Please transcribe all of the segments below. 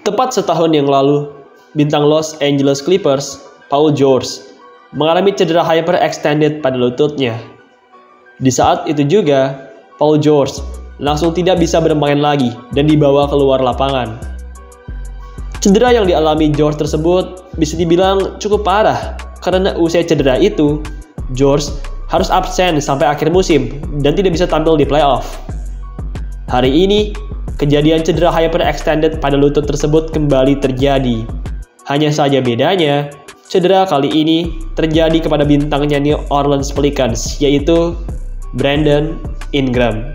Tepat setahun yang lalu, bintang Los Angeles Clippers, Paul George, mengalami cedera hyperextended pada lututnya. Di saat itu juga, Paul George langsung tidak bisa bermain lagi dan dibawa keluar lapangan. Cedera yang dialami George tersebut bisa dibilang cukup parah karena usai cedera itu, George harus absen sampai akhir musim dan tidak bisa tampil di playoff. Hari ini, kejadian cedera hyperextended pada lutut tersebut kembali terjadi. Hanya saja bedanya, cedera kali ini terjadi kepada bintangnya New Orleans Pelicans, yaitu Brandon Ingram.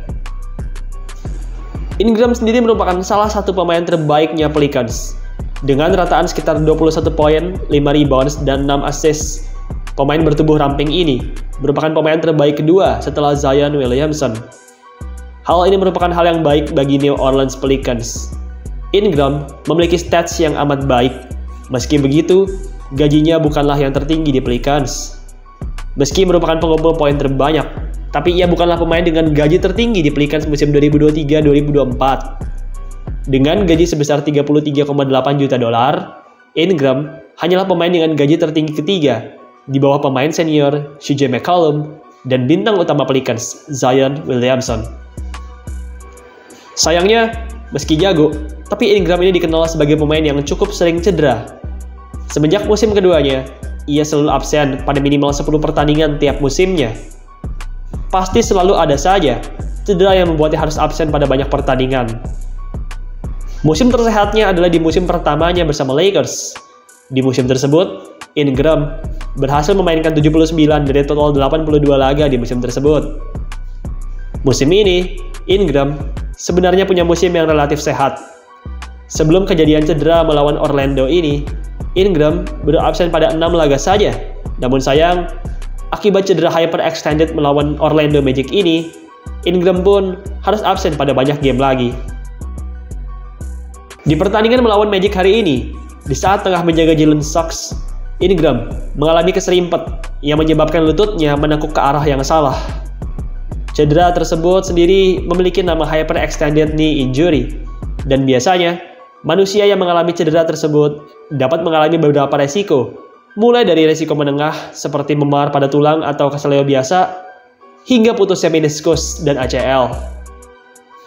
Ingram sendiri merupakan salah satu pemain terbaiknya Pelicans. Dengan rataan sekitar 21 poin, 5 rebounds, dan 6 assist, pemain bertubuh ramping ini merupakan pemain terbaik kedua setelah Zion Williamson. Hal ini merupakan hal yang baik bagi New Orleans Pelicans. Ingram memiliki stats yang amat baik. Meski begitu, gajinya bukanlah yang tertinggi di Pelicans. Meski merupakan pengumpul poin terbanyak, tapi ia bukanlah pemain dengan gaji tertinggi di Pelicans musim 2023-2024. Dengan gaji sebesar 33,8 juta dolar, Ingram hanyalah pemain dengan gaji tertinggi ketiga, di bawah pemain senior CJ McCollum dan bintang utama Pelicans, Zion Williamson. Sayangnya, meski jago, tapi Ingram ini dikenal sebagai pemain yang cukup sering cedera. Semenjak musim keduanya, ia selalu absen pada minimal 10 pertandingan tiap musimnya. Pasti selalu ada saja cedera yang membuatnya harus absen pada banyak pertandingan. Musim tersehatnya adalah di musim pertamanya bersama Lakers. Di musim tersebut, Ingram berhasil memainkan 79 dari total 82 laga di musim tersebut. Musim ini, Ingram sebenarnya punya musim yang relatif sehat. Sebelum kejadian cedera melawan Orlando ini, Ingram baru absen pada 6 laga saja. Namun sayang, akibat cedera hyperextended melawan Orlando Magic ini, Ingram pun harus absen pada banyak game lagi. Di pertandingan melawan Magic hari ini, di saat tengah menjaga Jalen Suggs, Ingram mengalami keserimpet yang menyebabkan lututnya menekuk ke arah yang salah. Cedera tersebut sendiri memiliki nama hyperextended knee injury, dan biasanya manusia yang mengalami cedera tersebut dapat mengalami beberapa resiko, mulai dari resiko menengah seperti memar pada tulang atau kesleo biasa, hingga putusnya meniskus dan ACL.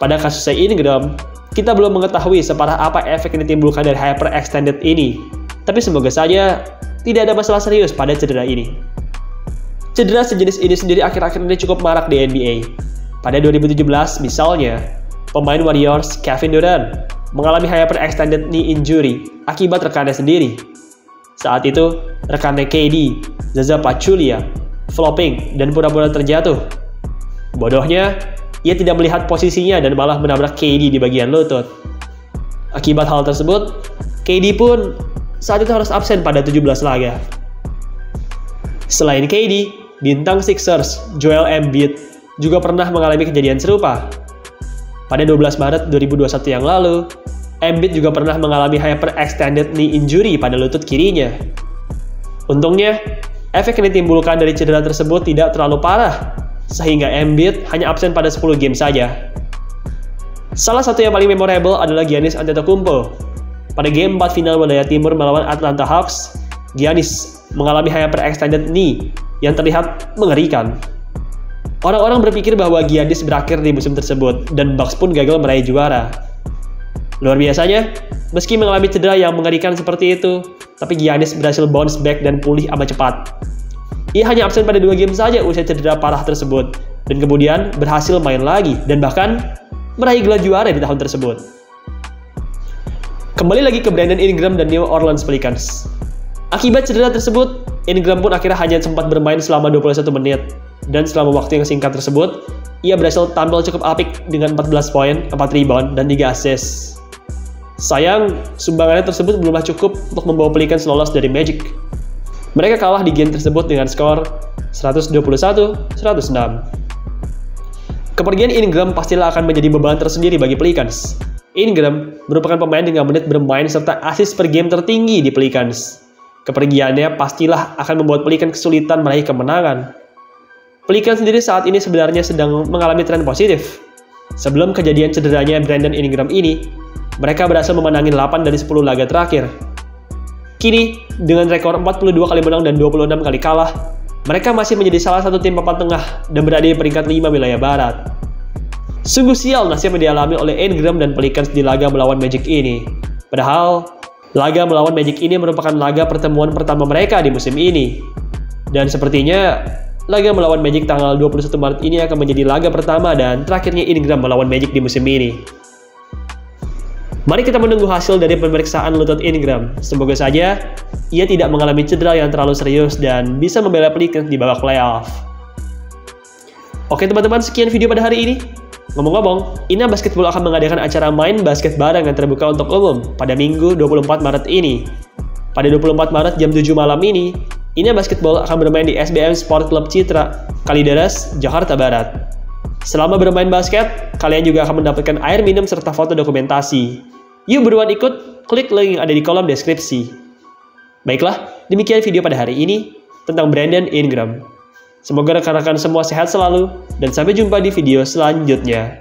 Pada kasusnya Ingram, kita belum mengetahui separah apa efek yang ditimbulkan dari hyperextended ini, tapi semoga saja tidak ada masalah serius pada cedera ini. Cedera sejenis ini sendiri akhir-akhir ini cukup marak di NBA. Pada 2017 misalnya, pemain Warriors Kevin Durant mengalami hyperextended knee injury akibat rekannya sendiri. Saat itu, rekannya KD, Zaza Pachulia, flopping dan pura-pura terjatuh. Bodohnya, ia tidak melihat posisinya dan malah menabrak KD di bagian lutut. Akibat hal tersebut, KD pun saat itu harus absen pada 17 laga. Selain KD, bintang Sixers Joel Embiid juga pernah mengalami kejadian serupa. Pada 12 Maret 2021 yang lalu, Embiid juga pernah mengalami hyperextended knee injury pada lutut kirinya. Untungnya, efek yang ditimbulkan dari cedera tersebut tidak terlalu parah, sehingga Embiid hanya absen pada 10 game saja. Salah satu yang paling memorable adalah Giannis Antetokounmpo. Pada game 4 final wilayah timur melawan Atlanta Hawks, Giannis mengalami hyperextended knee yang terlihat mengerikan. Orang-orang berpikir bahwa Giannis berakhir di musim tersebut, dan Bucks pun gagal meraih juara. Luar biasanya, meski mengalami cedera yang mengerikan seperti itu, tapi Giannis berhasil bounce back dan pulih amat cepat. Ia hanya absen pada 2 game saja usai cedera parah tersebut, dan kemudian berhasil main lagi, dan bahkan meraih gelar juara di tahun tersebut. Kembali lagi ke Brandon Ingram dan New Orleans Pelicans. Akibat cedera tersebut, Ingram pun akhirnya hanya sempat bermain selama 21 menit, dan selama waktu yang singkat tersebut, ia berhasil tampil cukup apik dengan 14 poin, 4 rebound, dan 3 assist. Sayang, sumbangannya tersebut belumlah cukup untuk membawa Pelicans lolos dari Magic. Mereka kalah di game tersebut dengan skor 121-106. Kepergian Ingram pastilah akan menjadi beban tersendiri bagi Pelicans. Ingram merupakan pemain dengan menit bermain serta assist per game tertinggi di Pelicans. Kepergiannya pastilah akan membuat Pelicans kesulitan meraih kemenangan. Pelicans sendiri saat ini sebenarnya sedang mengalami tren positif. Sebelum kejadian cederanya Brandon Ingram ini, mereka berhasil memenangi 8 dari 10 laga terakhir. Kini, dengan rekor 42 kali menang dan 26 kali kalah, mereka masih menjadi salah satu tim papan tengah dan berada di peringkat 5 wilayah barat. Sungguh sial nasib yang dialami oleh Ingram dan Pelicans di laga melawan Magic ini. Padahal, laga melawan Magic ini merupakan laga pertemuan pertama mereka di musim ini. Dan sepertinya, laga melawan Magic tanggal 21 Maret ini akan menjadi laga pertama dan terakhirnya Ingram melawan Magic di musim ini. Mari kita menunggu hasil dari pemeriksaan lutut Ingram. Semoga saja ia tidak mengalami cedera yang terlalu serius dan bisa membela Pelicans di babak playoff. Oke teman-teman, sekian video pada hari ini. Ngomong-ngomong, Ina Basketball akan mengadakan acara main basket bareng yang terbuka untuk umum pada Minggu 24 Maret ini. Pada 24 Maret jam 7 malam ini, Ina Basketball akan bermain di SBM Sport Club Citra, Kalideres, Jakarta Barat. Selama bermain basket, kalian juga akan mendapatkan air minum serta foto dokumentasi. Yuk buruan ikut, klik link yang ada di kolom deskripsi. Baiklah, demikian video pada hari ini tentang Brandon Ingram. Semoga rekan-rekan semua sehat selalu, dan sampai jumpa di video selanjutnya.